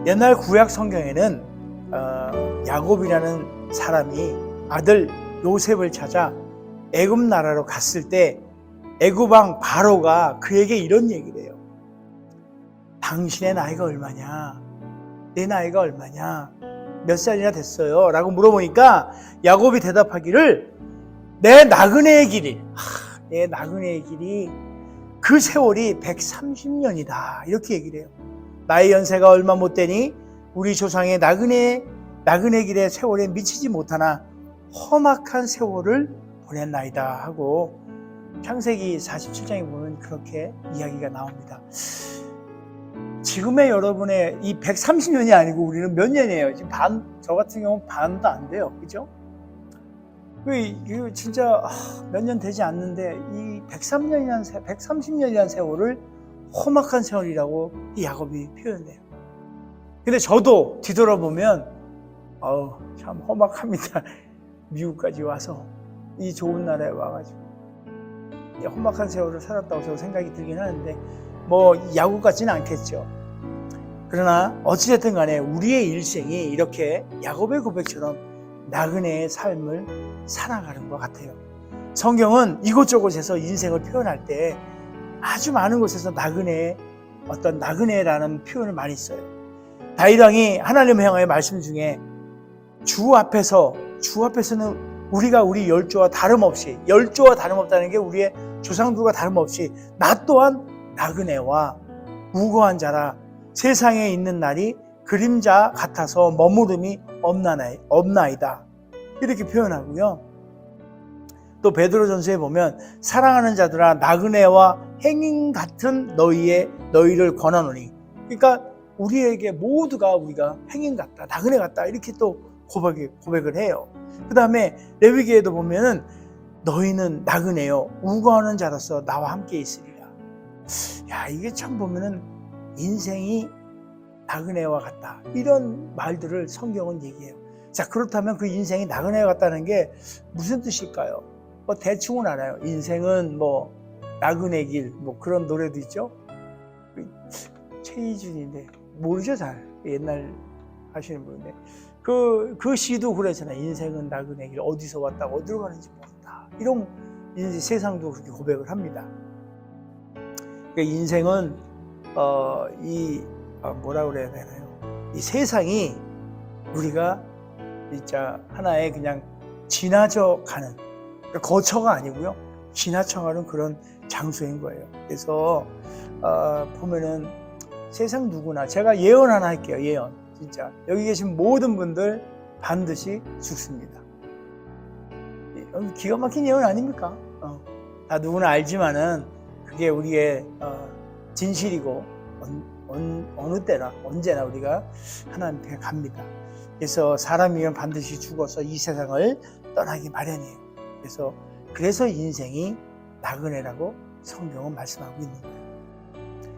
옛날 구약 성경에는 야곱이라는 사람이 아들 요셉을 찾아 애굽 나라로 갔을 때 애굽 왕 바로가 그에게 이런 얘기를 해요. 당신의 나이가 얼마냐? 내 나이가 얼마냐? 몇 살이나 됐어요? 라고 물어보니까 야곱이 대답하기를 내 나그네의 길이, 내 나그네의 길이 그 세월이 130년이다. 이렇게 얘기를 해요. 나의 연세가 얼마 못 되니 우리 조상의 나그네 길의 세월에 미치지 못하나 험악한 세월을 보냈나이다 하고 창세기 47장에 보면 그렇게 이야기가 나옵니다. 지금의 여러분의 이 130년이 아니고 우리는 몇 년이에요? 지금 저 같은 경우는 반도 안 돼요. 그죠? 이거 진짜 몇 년 되지 않는데 이 130년이라는 세월을 험악한 세월이라고 이 야곱이 표현해요. 근데 저도 뒤돌아보면 참 험악합니다. 미국까지 와서 이 좋은 나라에 와가지고 이 험악한 세월을 살았다고 저 생각이 들긴 하는데 뭐 야곱 같지는 않겠죠. 그러나 어찌됐든 간에 우리의 일생이 이렇게 야곱의 고백처럼 나그네의 삶을 살아가는 것 같아요. 성경은 이곳저곳에서 인생을 표현할 때 아주 많은 곳에서 나그네라는 표현을 많이 써요. 다윗 왕이 하나님 향하여 말씀 중에 주 앞에서는 우리가 우리 열조와 다름없다는 게 우리의 조상들과 다름없이 나 또한 나그네와 무고한 자라 세상에 있는 날이 그림자 같아서 머무름이 없나이다. 이렇게 표현하고요. 또 베드로전서에 보면 사랑하는 자들아 나그네와 행인 같은 너희를 권하노니, 그러니까 우리에게 모두가 우리가 행인 같다, 나그네 같다 이렇게 또 고백을 해요. 그 다음에 레위기에도 보면은 너희는 나그네요 우거하는 자로서 나와 함께 있으리라. 야, 이게 참 보면은 인생이 나그네와 같다 이런 말들을 성경은 얘기해요. 자, 그렇다면 그 인생이 나그네와 같다는 게 무슨 뜻일까요? 뭐 대충은 알아요. 인생은 뭐 나그네 길 뭐 그런 노래도 있죠. 최희준인데 모르죠. 잘 옛날 하시는 분인데 그 시도 그러잖아요. 인생은 나그네 길, 어디서 왔다 어디로 가는지 모른다 이런 이제 세상도 그렇게 고백을 합니다. 그러니까 인생은 뭐라 그래야 되나요? 이 세상이 우리가 진짜 하나의 그냥 지나쳐 가는, 그러니까 거처가 아니고요, 지나쳐 가는 그런 장소인 거예요. 그래서 보면은 세상 누구나, 제가 예언 하나 할게요. 예언. 진짜 여기 계신 모든 분들 반드시 죽습니다. 기가 막힌 예언 아닙니까? 다 누구나 알지만은 그게 우리의 진실이고 어느 때나 언제나 우리가 하나님께 갑니다. 그래서 사람이면 반드시 죽어서 이 세상을 떠나기 마련이에요. 그래서 인생이 나그네라고 성경은 말씀하고 있는 거예요.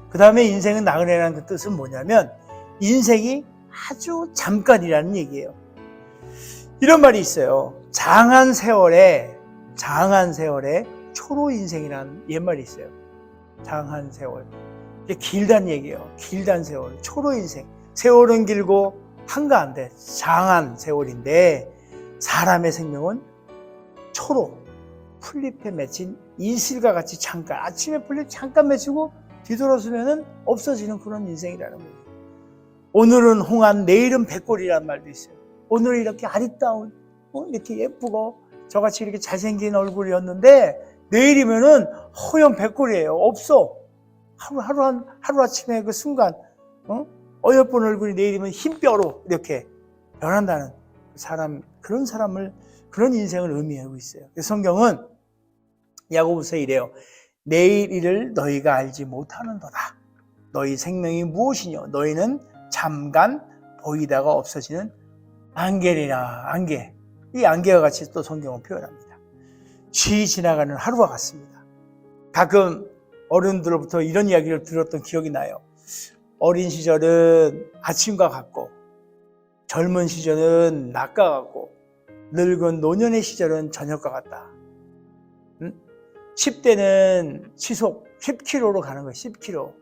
그 다음에 인생은 나그네라는 그 뜻은 뭐냐면 인생이 아주 잠깐이라는 얘기예요. 이런 말이 있어요. 장한 세월에 초로 인생이라는 옛말이 있어요. 장한 세월. 이게 길다는 얘기예요. 길다는 세월. 초로 인생. 세월은 길고 한가한데 장한 세월인데 사람의 생명은 초로 풀잎에 맺힌 이슬과 같이 잠깐, 아침에 풀잎 잠깐 맺히고 뒤돌아서면은 없어지는 그런 인생이라는 거예요. 오늘은 홍한, 내일은 백골이라는 말도 있어요. 오늘은 이렇게 아리따운, 이렇게 예쁘고 저같이 이렇게 잘생긴 얼굴이었는데 내일이면은 허연 백골이에요. 없어. 하루아침에 그 순간, 어여쁜 얼굴이 내일이면 흰 뼈로 이렇게 변한다는 그런 인생을 의미하고 있어요. 그래서 성경은 야고보서에 이래요. 내일 일을 너희가 알지 못하는도다. 너희 생명이 무엇이뇨? 너희는 잠깐 보이다가 없어지는 안개리라. 안개. 이 안개와 같이 또 성경은 표현합니다. 쉬 지나가는 하루와 같습니다. 가끔 어른들로부터 이런 이야기를 들었던 기억이 나요. 어린 시절은 아침과 같고 젊은 시절은 낮과 같고 늙은 노년의 시절은 저녁과 같다. 10대는 시속 10km로 가는 거예요. 10km.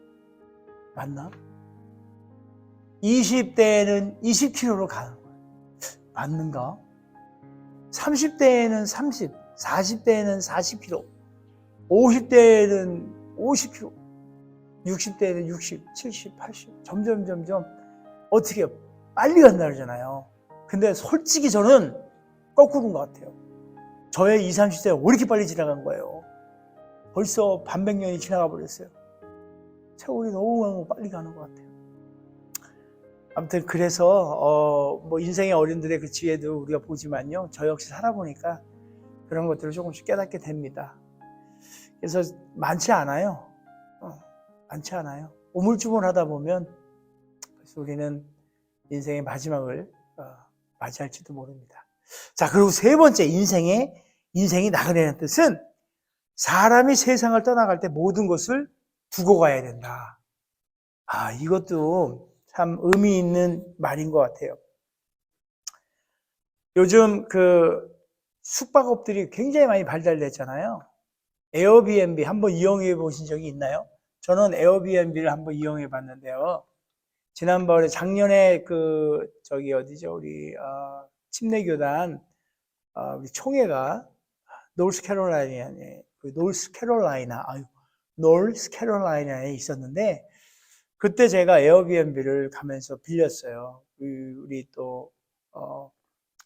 맞나? 20대에는 20km로 가는 거예요. 맞는가? 30대에는 30, 40대에는 40km, 50대에는 50km, 60대에는 60, 70, 80, 점점 어떻게 빨리 간다 그러잖아요. 근데 솔직히 저는 거꾸로인 것 같아요. 저의 20, 30대가 왜 이렇게 빨리 지나간 거예요? 벌써 반백년이 지나가 버렸어요. 세월이 너무 빨리 가는 것 같아요. 아무튼 그래서 뭐 인생의 어른들의 그 지혜도 우리가 보지만요, 저 역시 살아보니까 그런 것들을 조금씩 깨닫게 됩니다. 그래서 많지 않아요. 많지 않아요. 우물쭈물하다 보면 그래서 우리는 인생의 마지막을 맞이할지도 모릅니다. 자, 그리고 세 번째, 인생이 나그네라는 뜻은 사람이 세상을 떠나갈 때 모든 것을 두고 가야 된다. 이것도 참 의미 있는 말인 것 같아요. 요즘 그 숙박업들이 굉장히 많이 발달됐잖아요. 에어비앤비 한번 이용해 보신 적이 있나요? 저는 에어비앤비를 한번 이용해 봤는데요. 지난번에 작년에 우리 침례교단 우리 총회가 노스캐롤라이나에 있었는데, 그때 제가 에어비앤비를 가면서 빌렸어요. 우리 또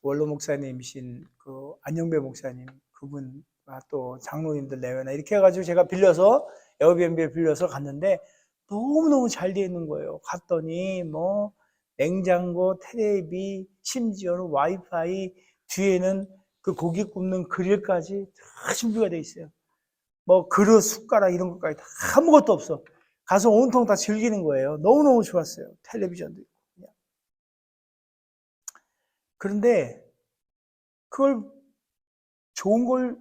원로 목사님이신 그 안영배 목사님, 그분과 또 장로님들 내외나 이렇게 해가지고 제가 에어비앤비를 빌려서 갔는데 너무너무 잘 돼 있는 거예요. 갔더니 뭐 냉장고, 테레비, 심지어는 와이파이, 뒤에는 그 고기 굽는 그릴까지 다 준비가 돼 있어요. 뭐 그릇, 숟가락 이런 것까지 다 아무것도 없어. 가서 온통 다 즐기는 거예요. 너무너무 좋았어요. 텔레비전도 있고. 그냥. 그런데 그걸 좋은 걸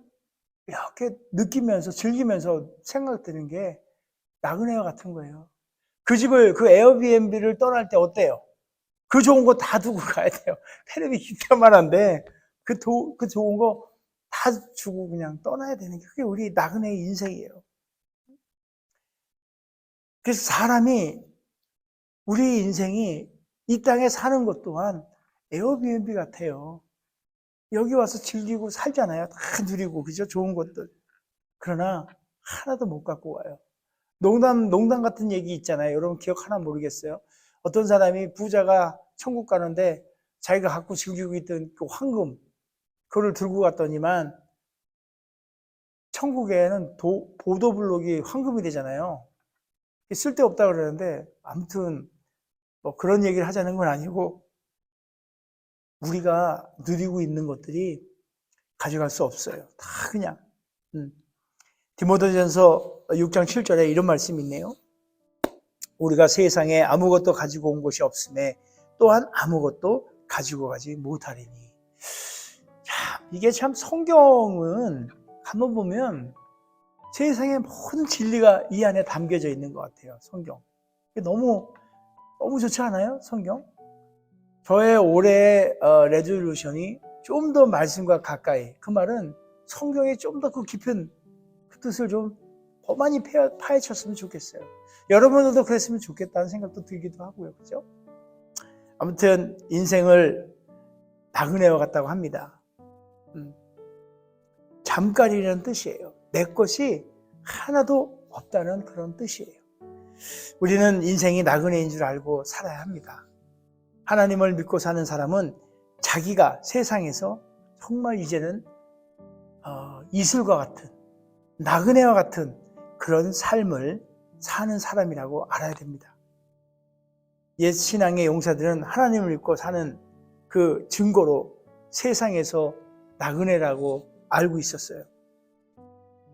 이렇게 느끼면서 즐기면서 생각드는 게 나그네와 같은 거예요. 그 에어비앤비를 떠날 때 어때요? 그 좋은 거 다 두고 가야 돼요. 텔레비 기타만한데 그 좋은 거 다 주고 그냥 떠나야 되는 게 그게 우리 나그네의 인생이에요. 그래서 우리 인생이 이 땅에 사는 것 또한 에어비앤비 같아요. 여기 와서 즐기고 살잖아요. 다 누리고, 그죠? 좋은 것들. 그러나 하나도 못 갖고 와요. 농담 같은 얘기 있잖아요. 여러분 기억하나 모르겠어요. 어떤 사람이 부자가 천국 가는데 자기가 갖고 즐기고 있던 그 황금, 그거를 들고 갔더니만 천국에는 보도블록이 황금이 되잖아요. 쓸데없다 그러는데, 아무튼 뭐 그런 얘기를 하자는 건 아니고, 우리가 누리고 있는 것들이 가져갈 수 없어요. 다 그냥. 디모데전서 6장 7절에 이런 말씀이 있네요. 우리가 세상에 아무것도 가지고 온 것이 없음에 또한 아무것도 가지고 가지 못하리니. 이게 참 성경은 한번 보면 세상의 모든 진리가 이 안에 담겨져 있는 것 같아요. 성경. 너무 좋지 않아요? 성경? 저의 올해 레졸루션이 좀 더 말씀과 가까이, 그 말은 성경에 좀 더 그 깊은 그 뜻을 좀 더 많이 파헤쳤으면 좋겠어요. 여러분들도 그랬으면 좋겠다는 생각도 들기도 하고요. 그죠? 아무튼 인생을 나그네와 같다고 합니다. 잠깐이라는 뜻이에요. 내 것이 하나도 없다는 그런 뜻이에요. 우리는 인생이 나그네인 줄 알고 살아야 합니다. 하나님을 믿고 사는 사람은 자기가 세상에서 정말 이제는 이슬과 같은, 나그네와 같은 그런 삶을 사는 사람이라고 알아야 됩니다. 옛 신앙의 용사들은 하나님을 믿고 사는 그 증거로 세상에서 나그네라고 알고 있었어요.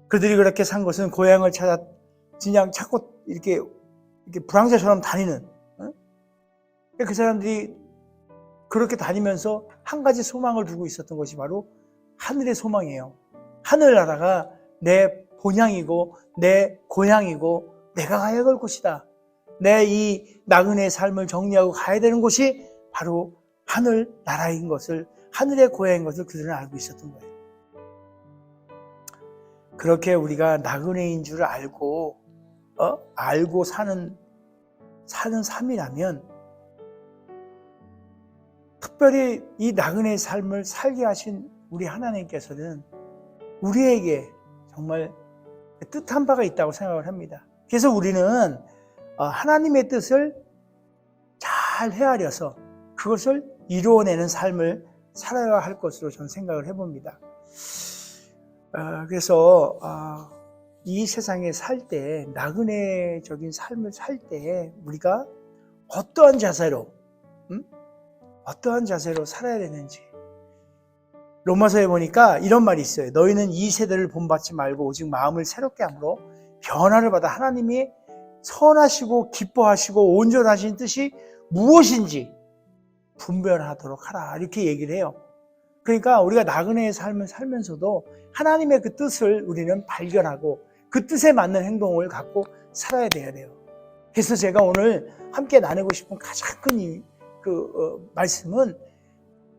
그들이 그렇게 산 것은 고향을 찾아 그냥 자꾸 이렇게 불황자처럼 다니는, 그 사람들이 그렇게 다니면서 한 가지 소망을 두고 있었던 것이 바로 하늘의 소망이에요. 하늘나라가 내 본향이고 내 고향이고 내가 가야 할 곳이다. 내 이 나그네의 삶을 정리하고 가야 되는 곳이 바로 하늘나라인 것을, 하늘의 고향인 것을 그들은 알고 있었던 거예요. 그렇게 우리가 나그네인 줄 알고 사는 삶이라면 특별히 이 나그네의 삶을 살게 하신 우리 하나님께서는 우리에게 정말 뜻한 바가 있다고 생각을 합니다. 그래서 우리는 하나님의 뜻을 잘 헤아려서 그것을 이루어내는 삶을 살아야 할 것으로 저는 생각을 해봅니다. 그래서 이 세상에 살 때, 나그네적인 삶을 살 때 우리가 어떠한 자세로 살아야 되는지, 로마서에 보니까 이런 말이 있어요. 너희는 이 세대를 본받지 말고 오직 마음을 새롭게 함으로 변화를 받아 하나님이 선하시고 기뻐하시고 온전하신 뜻이 무엇인지 분별하도록 하라, 이렇게 얘기를 해요. 그러니까 우리가 나그네의 삶을 살면서도 하나님의 그 뜻을 우리는 발견하고 그 뜻에 맞는 행동을 갖고 살아야 돼요. 그래서 제가 오늘 함께 나누고 싶은 가장 큰 말씀은,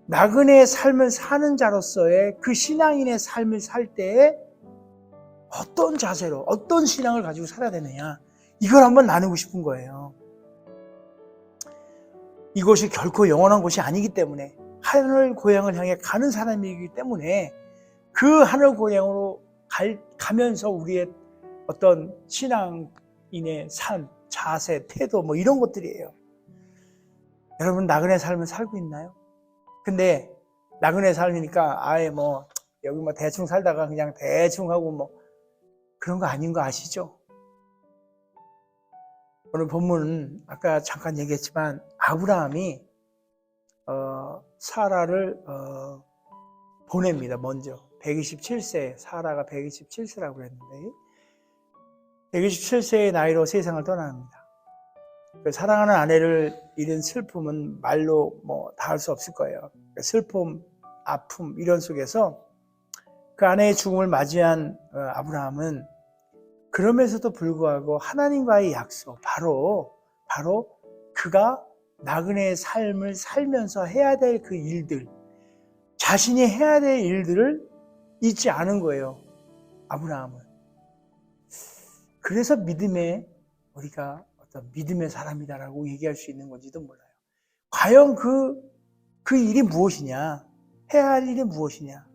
나그네의 삶을 사는 자로서의 그 신앙인의 삶을 살 때에 어떤 자세로, 어떤 신앙을 가지고 살아야 되느냐, 이걸 한번 나누고 싶은 거예요. 이곳이 결코 영원한 곳이 아니기 때문에, 하늘 고향을 향해 가는 사람이기 때문에 그 하늘 고향으로 가면서 우리의 어떤 신앙인의 삶, 자세, 태도 뭐 이런 것들이에요. 여러분, 나그네 삶을 살고 있나요? 근데 나그네 삶이니까 아예 여기 대충 살다가 그냥 대충 하고 그런 거 아닌 거 아시죠? 오늘 본문은 아까 잠깐 얘기했지만 아브라함이 사라를 보냅니다. 먼저 127세, 사라가 127세라고 그랬는데 127세의 나이로 세상을 떠납니다. 사랑하는 아내를 잃은 슬픔은 말로 다 할 수 없을 거예요. 슬픔, 아픔 이런 속에서 그 아내의 죽음을 맞이한 아브라함은 그럼에서도 불구하고 하나님과의 약속, 바로 그가 나그네의 삶을 살면서 해야 될 그 일들, 자신이 해야 될 일들을 잊지 않은 거예요, 아브라함은. 그래서 우리가 어떤 믿음의 사람이다라고 얘기할 수 있는 건지도 몰라요. 과연 그 일이 무엇이냐? 해야 할 일이 무엇이냐?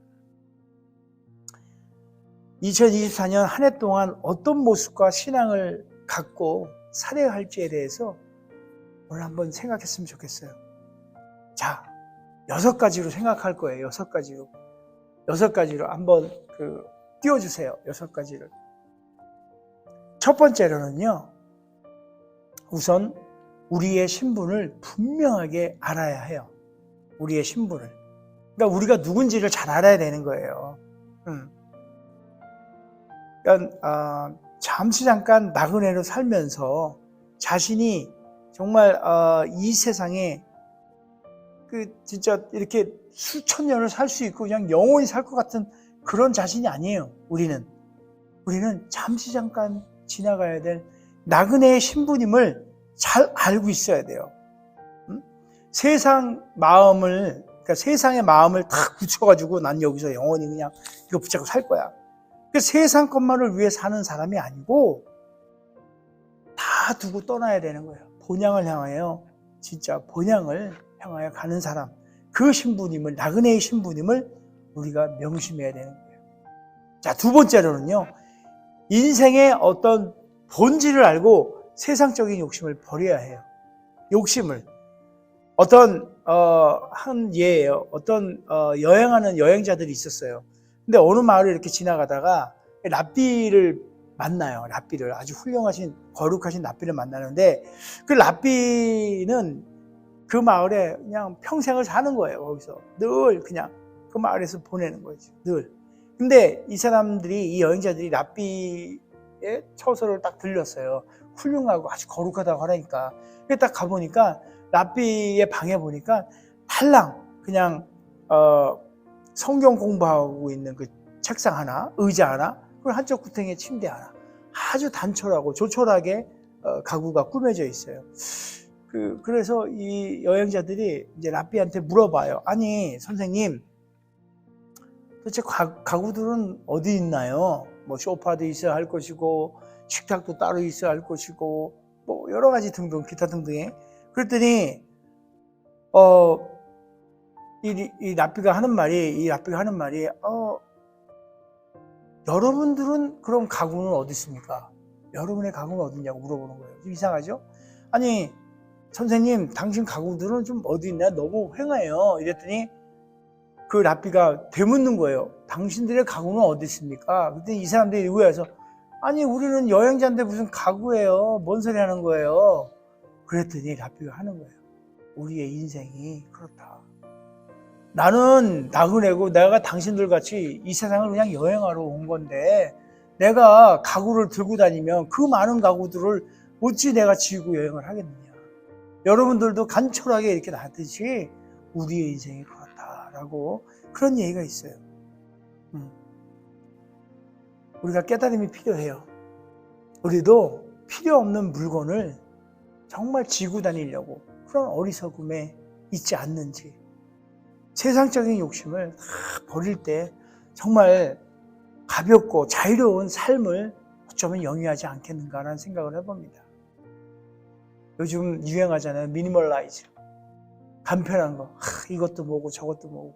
2024년 한 해 동안 어떤 모습과 신앙을 갖고 살아야 할지에 대해서 오늘 한번 생각했으면 좋겠어요. 자, 6가지로 생각할 거예요. 6가지로 한번 띄워주세요. 6가지를. 첫 번째로는요, 우선 우리의 신분을 분명하게 알아야 해요. 우리의 신분을. 그러니까 우리가 누군지를 잘 알아야 되는 거예요. 그러니까 잠시 잠깐 나그네로 살면서 자신이 정말 이 세상에 진짜 이렇게 수천 년을 살 수 있고 그냥 영원히 살 것 같은 그런 자신이 아니에요. 우리는 잠시 잠깐 지나가야 될 나그네의 신분임을 잘 알고 있어야 돼요. 세상의 마음을 탁 붙여가지고 난 여기서 영원히 그냥 이거 붙잡고 살 거야. 세상 것만을 위해 사는 사람이 아니고 다 두고 떠나야 되는 거예요. 본향을 향하여, 진짜 본향을 향하여 가는 사람, 그 신분임을, 나그네의 신분임을 우리가 명심해야 되는 거예요. 자, 두 번째로는요, 인생의 어떤 본질을 알고 세상적인 욕심을 버려야 해요. 욕심을. 한 예예요. 여행하는 여행자들이 있었어요. 근데 어느 마을을 이렇게 지나가다가 랍비를 만나요. 랍비를, 아주 훌륭하신, 거룩하신 랍비를 만나는데, 그 랍비는 그 마을에 그냥 평생을 사는 거예요. 거기서 늘 그냥 그 마을에서 보내는 거죠. 늘. 근데 이 여행자들이 랍비의 처소를 딱 들렸어요. 훌륭하고 아주 거룩하다고 하니까. 딱 가보니까 랍비의 방에 보니까 달랑 그냥 성경 공부하고 있는 그 책상 하나, 의자 하나, 그리고 한쪽 구탱이에 침대 하나, 아주 단촐하고 조촐하게 가구가 꾸며져 있어요. 그래서 이 여행자들이 이제 랍비한테 물어봐요. 아니, 선생님, 도대체 가구들은 어디 있나요? 소파도 있어야 할 것이고, 식탁도 따로 있어야 할 것이고, 여러 가지 등등, 기타 등등에. 그랬더니, 이 랍비가 하는 말이 여러분들은 그럼 가구는 어디 있습니까? 여러분의 가구는 어디냐고 물어보는 거예요. 좀 이상하죠? 아니 선생님 당신 가구들은 좀 어디 있냐? 너무 휑해요. 이랬더니 그 랍비가 되묻는 거예요. 당신들의 가구는 어디 있습니까? 그때 이 사람들이 의아해서 아니 우리는 여행자인데 무슨 가구예요? 뭔 소리 하는 거예요? 그랬더니 랍비가 하는 거예요. 우리의 인생이 그렇다. 나는 나그네고 내가 당신들 같이 이 세상을 그냥 여행하러 온 건데 내가 가구를 들고 다니면 그 많은 가구들을 어찌 내가 지고 여행을 하겠느냐. 여러분들도 간철하게 이렇게 놨듯이 우리의 인생이 그렇다라고 그런 얘기가 있어요. 우리가 깨달음이 필요해요. 우리도 필요 없는 물건을 정말 지고 다니려고 그런 어리석음에 있지 않는지 세상적인 욕심을 다 버릴 때 정말 가볍고 자유로운 삶을 어쩌면 영위하지 않겠는가라는 생각을 해봅니다. 요즘 유행하잖아요. 미니멀라이즈. 간편한 거. 이것도 뭐고 저것도 뭐고.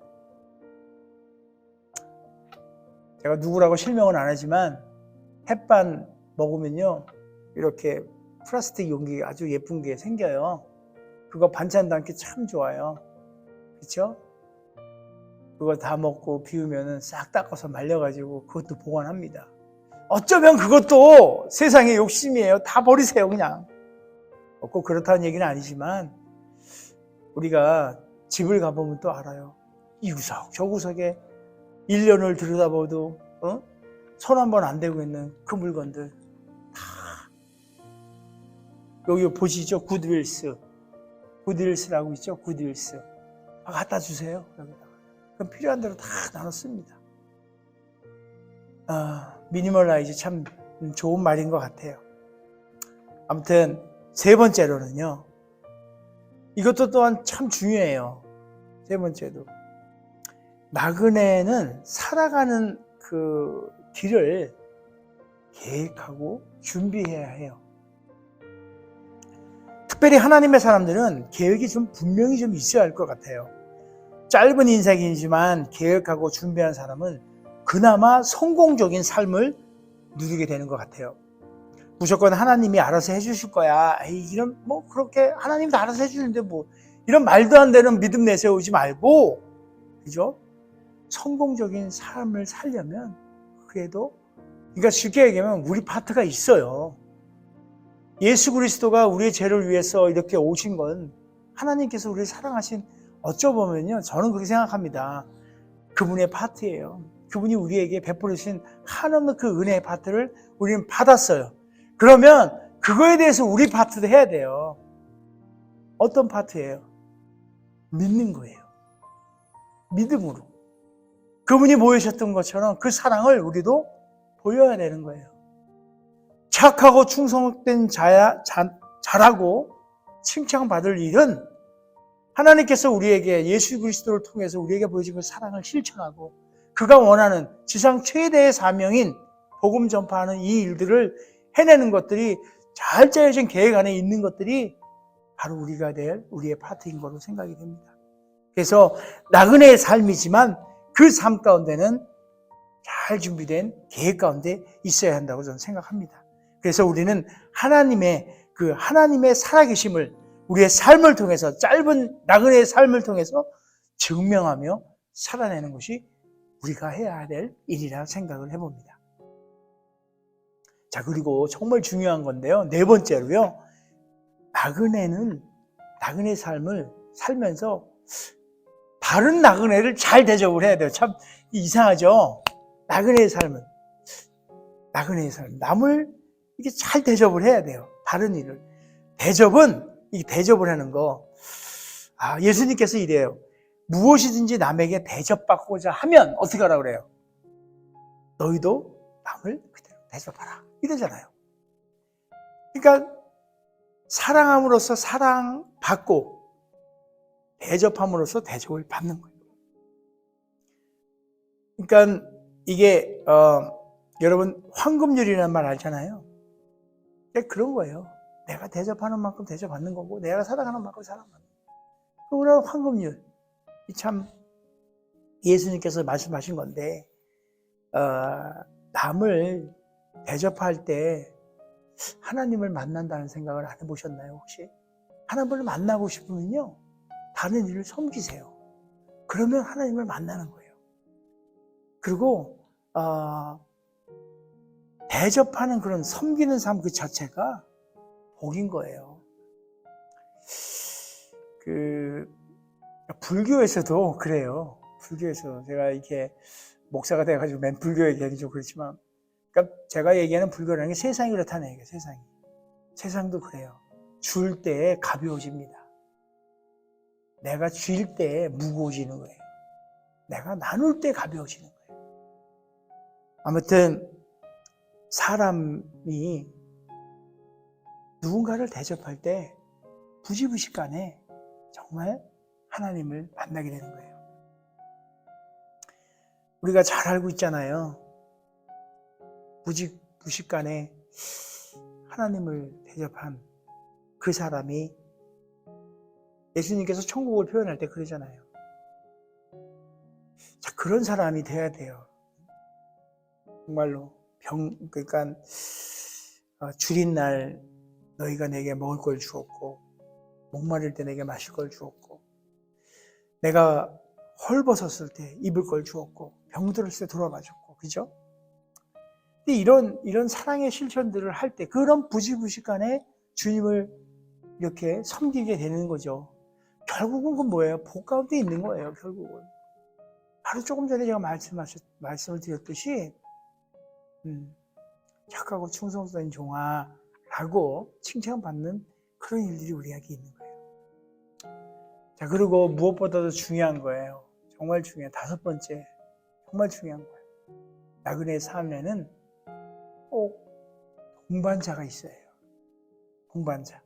제가 누구라고 실명은 안 하지만 햇반 먹으면요. 이렇게 플라스틱 용기 아주 예쁜 게 생겨요. 그거 반찬 담기 참 좋아요. 그렇죠? 그거 다 먹고 비우면 싹 닦아서 말려가지고 그것도 보관합니다. 어쩌면 그것도 세상의 욕심이에요. 다 버리세요 그냥. 꼭 그렇다는 얘기는 아니지만 우리가 집을 가보면 또 알아요. 이 구석 저 구석에 1년을 들여다봐도 손 한 번 안 대고 있는 그 물건들 다 여기 보시죠. 굿윌스라고 있죠. 굿윌스 갖다 주세요. 여기다. 그럼 필요한 대로 다 나눴습니다. 미니멀라이즈 참 좋은 말인 것 같아요. 아무튼 세 번째로는요. 이것도 또한 참 중요해요. 세 번째도 나그네는 살아가는 그 길을 계획하고 준비해야 해요. 특별히 하나님의 사람들은 계획이 좀 분명히 좀 있어야 할 것 같아요. 짧은 인생이지만 계획하고 준비한 사람은 그나마 성공적인 삶을 누리게 되는 것 같아요. 무조건 하나님이 알아서 해주실 거야. 이런 뭐 그렇게 하나님이 다 알아서 해주는데 뭐 이런 말도 안 되는 믿음 내세우지 말고, 그죠? 성공적인 삶을 살려면 그래도 그러니까 쉽게 얘기하면 우리 파트가 있어요. 예수 그리스도가 우리의 죄를 위해서 이렇게 오신 건 하나님께서 우리를 사랑하신 어쩌보면요. 저는 그렇게 생각합니다. 그분의 파트예요. 그분이 우리에게 베풀으신 한없는 그 은혜의 파트를 우리는 받았어요. 그러면 그거에 대해서 우리 파트도 해야 돼요. 어떤 파트예요? 믿는 거예요. 믿음으로. 그분이 보이셨던 것처럼 그 사랑을 우리도 보여야 되는 거예요. 착하고 충성된 자라고 칭찬받을 일은 하나님께서 우리에게 예수 그리스도를 통해서 우리에게 보여준 그 사랑을 실천하고 그가 원하는 지상 최대의 사명인 복음 전파하는 이 일들을 해내는 것들이 잘 짜여진 계획 안에 있는 것들이 바로 우리가 될 우리의 파트인 걸로 생각이 됩니다. 그래서 나그네의 삶이지만 그 삶 가운데는 잘 준비된 계획 가운데 있어야 한다고 저는 생각합니다. 그래서 우리는 하나님의 살아계심을 우리의 삶을 통해서 짧은 나그네의 삶을 통해서 증명하며 살아내는 것이 우리가 해야 될 일이라 생각을 해봅니다. 자, 그리고 정말 중요한 건데요. 네 번째로요. 나그네의 삶을 살면서 다른 나그네를 잘 대접을 해야 돼요. 참 이상하죠? 나그네의 삶, 남을 이렇게 잘 대접을 해야 돼요. 다른 일을. 대접을 하는 거. 예수님께서 이래요. 무엇이든지 남에게 대접받고자 하면 어떻게 하라고 그래요? 너희도 남을 그대로 대접하라. 이러잖아요. 그러니까 사랑함으로써 사랑받고 대접함으로써 대접을 받는 거예요. 그러니까 이게 여러분 황금률이라는 말 알잖아요. 그런 거예요. 내가 대접하는 만큼 대접받는 거고 내가 사랑하는 만큼 사랑받는 거고. 그거는 황금률. 참 예수님께서 말씀하신 건데 남을 대접할 때 하나님을 만난다는 생각을 안 해보셨나요 혹시? 하나님을 만나고 싶으면요 다른 일을 섬기세요. 그러면 하나님을 만나는 거예요. 그리고 대접하는 그런 섬기는 삶 그 자체가 복인 거예요. 불교에서도 그래요. 불교에서 제가 이렇게 목사가 돼가지고 맨 불교 얘기하기 좀 그렇지만, 그러니까 제가 얘기하는 불교라는 게 세상이 그렇다는 얘기예요. 세상도 그래요. 줄 때 가벼워집니다. 내가 줄 때 무거워지는 거예요. 내가 나눌 때 가벼워지는 거예요. 아무튼 사람이 누군가를 대접할 때 부지부식간에 정말 하나님을 만나게 되는 거예요. 우리가 잘 알고 있잖아요. 부지부식간에 하나님을 대접한 그 사람이 예수님께서 천국을 표현할 때 그러잖아요. 자, 그런 사람이 돼야 돼요. 정말로 그러니까 줄인 날 너희가 내게 먹을 걸 주었고 목마를 때 내게 마실 걸 주었고 내가 헐벗었을 때 입을 걸 주었고 병들었을 때 돌아봐줬고 그죠? 근데 이런 사랑의 실천들을 할 때 그런 부지부식간에 주님을 이렇게 섬기게 되는 거죠. 결국은 그 뭐예요? 복 가운데 있는 거예요. 결국은 바로 조금 전에 제가 말씀을 드렸듯이 착하고 충성스러운 종아라고 칭찬받는 그런 일들이 우리에게 있는 거예요. 자, 그리고 무엇보다도 중요한 거예요. 정말 중요해요. 5번째, 정말 중요한 거예요. 나그네 삶에는 꼭 동반자가 있어야 해요. 동반자.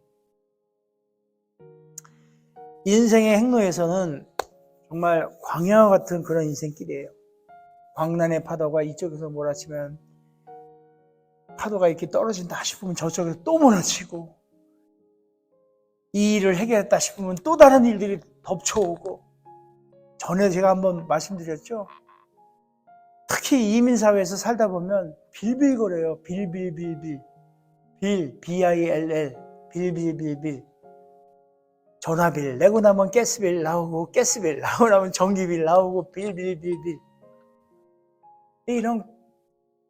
인생의 행로에서는 정말 광야와 같은 그런 인생길이에요. 광란의 파도가 이쪽에서 몰아치면 파도가 이렇게 떨어진다 싶으면 저쪽에서 또 몰아치고 이 일을 해결했다 싶으면 또 다른 일들이 덮쳐오고 전에 제가 한번 말씀드렸죠. 특히 이민사회에서 살다 보면 빌빌거려요. 빌빌빌빌 B-I-L-L 빌빌빌빌 전화빌 내고 나면 가스빌 나오고 가스빌 나오고 나면 전기빌 나오고 빌빌빌빌 이런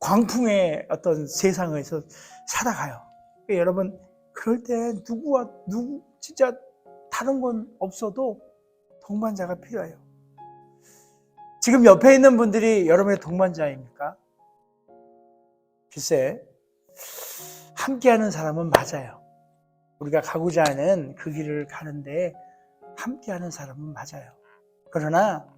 광풍의 어떤 세상에서 살아가요. 그러니까 여러분 그럴 때 누구 진짜 다른 건 없어도 동반자가 필요해요. 지금 옆에 있는 분들이 여러분의 동반자입니까? 글쎄 함께하는 사람은 맞아요. 우리가 가고자 하는 그 길을 가는데 함께하는 사람은 맞아요. 그러나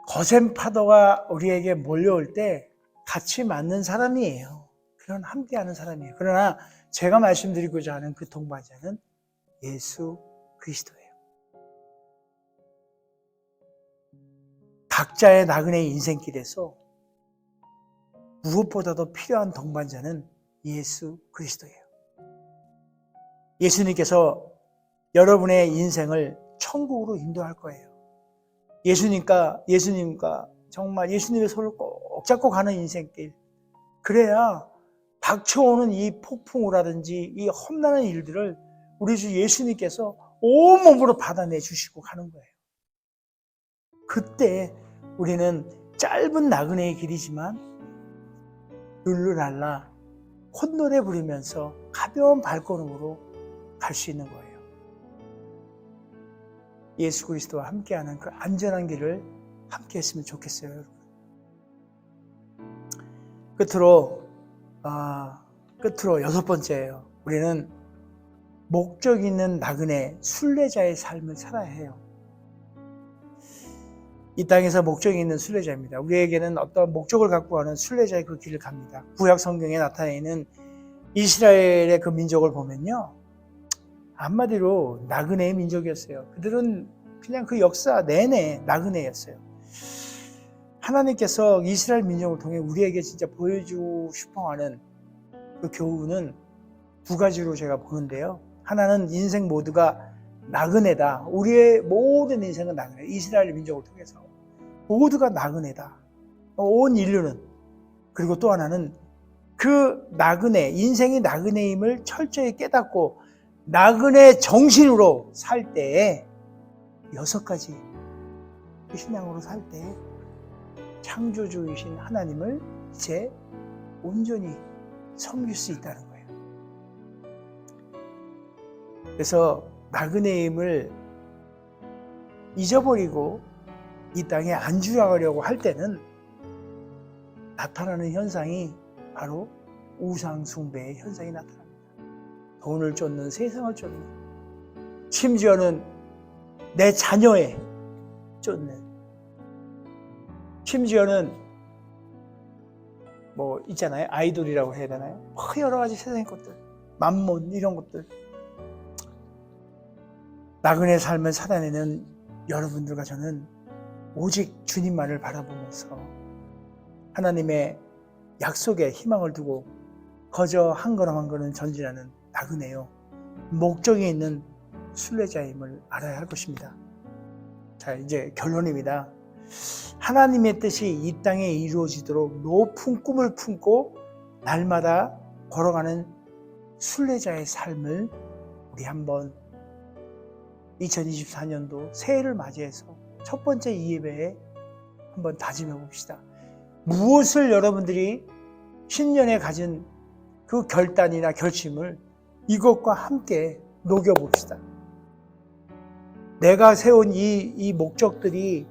거센 파도가 우리에게 몰려올 때 같이 맞는 사람이에요. 그런 함께하는 사람이에요. 그러나 제가 말씀드리고자 하는 그 동반자는 예수 그리스도예요. 각자의 나그네 인생길에서 무엇보다도 필요한 동반자는 예수 그리스도예요. 예수님께서 여러분의 인생을 천국으로 인도할 거예요. 예수님과 정말 예수님의 손을 꼭 잡고 가는 인생길. 그래야 닥쳐오는 이 폭풍우라든지 이 험난한 일들을 우리 주 예수님께서 온몸으로 받아내 주시고 가는 거예요. 그때 우리는 짧은 나그네의 길이지만 룰루랄라 콧노래 부르면서 가벼운 발걸음으로 갈 수 있는 거예요. 예수 그리스도와 함께하는 그 안전한 길을 함께 했으면 좋겠어요, 여러분. 끝으로 6번째예요. 우리는 목적 있는 나그네, 순례자의 삶을 살아야 해요. 이 땅에서 목적이 있는 순례자입니다. 우리에게는 어떤 목적을 갖고 가는 순례자의 그 길을 갑니다. 구약 성경에 나타내는 이스라엘의 그 민족을 보면요. 한마디로 나그네의 민족이었어요. 그들은 그냥 그 역사 내내 나그네였어요. 하나님께서 이스라엘 민족을 통해 우리에게 진짜 보여주고 싶어하는 그 교훈은 두 가지로 제가 보는데요. 하나는 인생 모두가 나그네다. 우리의 모든 인생은 나그네. 이스라엘 민족을 통해서 모두가 나그네다. 온 인류는. 그리고 또 하나는 그 나그네, 인생이 나그네임을 철저히 깨닫고 나그네 정신으로 살 때에 6가지 신앙으로 살 때 창조주이신 하나님을 이제 온전히 섬길 수 있다는 거예요. 그래서 나그네임을 잊어버리고 이 땅에 안주하려고 할 때는 나타나는 현상이 바로 우상 숭배의 현상이 나타납니다. 돈을 쫓는, 세상을 쫓는, 심지어는 내 자녀에 쫓는, 심지어는 뭐 있잖아요. 아이돌이라고 해야 되나요? 여러 가지 세상의 것들, 만몬 이런 것들. 나그네 삶을 살아내는 여러분들과 저는 오직 주님만을 바라보면서 하나님의 약속에 희망을 두고 거저 한 걸음 한 걸음 전진하는 나그네요. 목적이 있는 순례자임을 알아야 할 것입니다. 자, 이제 결론입니다. 하나님의 뜻이 이 땅에 이루어지도록 높은 꿈을 품고 날마다 걸어가는 순례자의 삶을 우리 한번 2024년도 새해를 맞이해서 첫 번째 이 예배에 한번 다짐해 봅시다. 무엇을 여러분들이 신년에 가진 그 결단이나 결심을 이것과 함께 녹여봅시다. 내가 세운 이 목적들이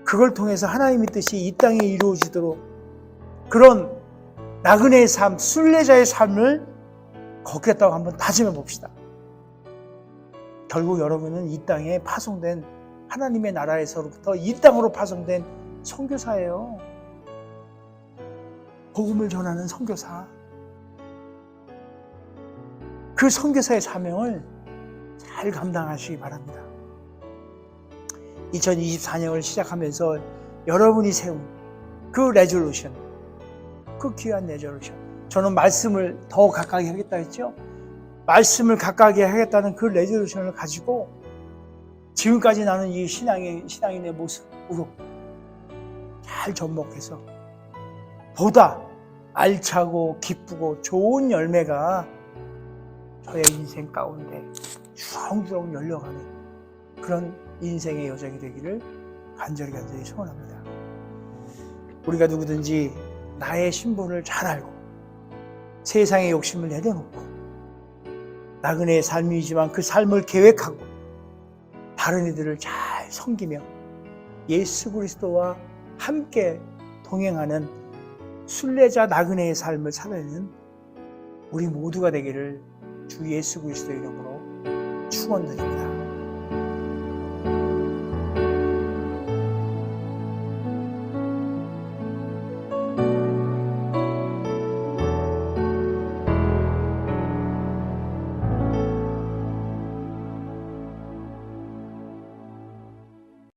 그걸 통해서 하나님의 뜻이 이 땅에 이루어지도록 그런 나그네의 삶, 순례자의 삶을 걷겠다고 한번 다짐해 봅시다. 결국 여러분은 이 땅에 파송된 하나님의 나라에서부터 이 땅으로 파송된 선교사예요. 복음을 전하는 선교사. 그 선교사의 사명을 잘 감당하시기 바랍니다. 2024년을 시작하면서 여러분이 세운 그 레졸루션, 그 귀한 레졸루션. 저는 말씀을 더 가까이 하겠다 했죠. 말씀을 가까이 하겠다는 그 레졸루션을 가지고 지금까지 나는 이 신앙인의 모습으로 잘 접목해서 보다 알차고 기쁘고 좋은 열매가 저의 인생 가운데 주렁주렁 열려가는 그런 인생의 여정이 되기를 간절히 소원합니다. 우리가 누구든지 나의 신분을 잘 알고 세상의 욕심을 내려놓고 나그네의 삶이지만 그 삶을 계획하고 다른 이들을 잘 섬기며 예수 그리스도와 함께 동행하는 순례자 나그네의 삶을 살아내는 우리 모두가 되기를 주 예수 그리스도 이름으로 축원드립니다.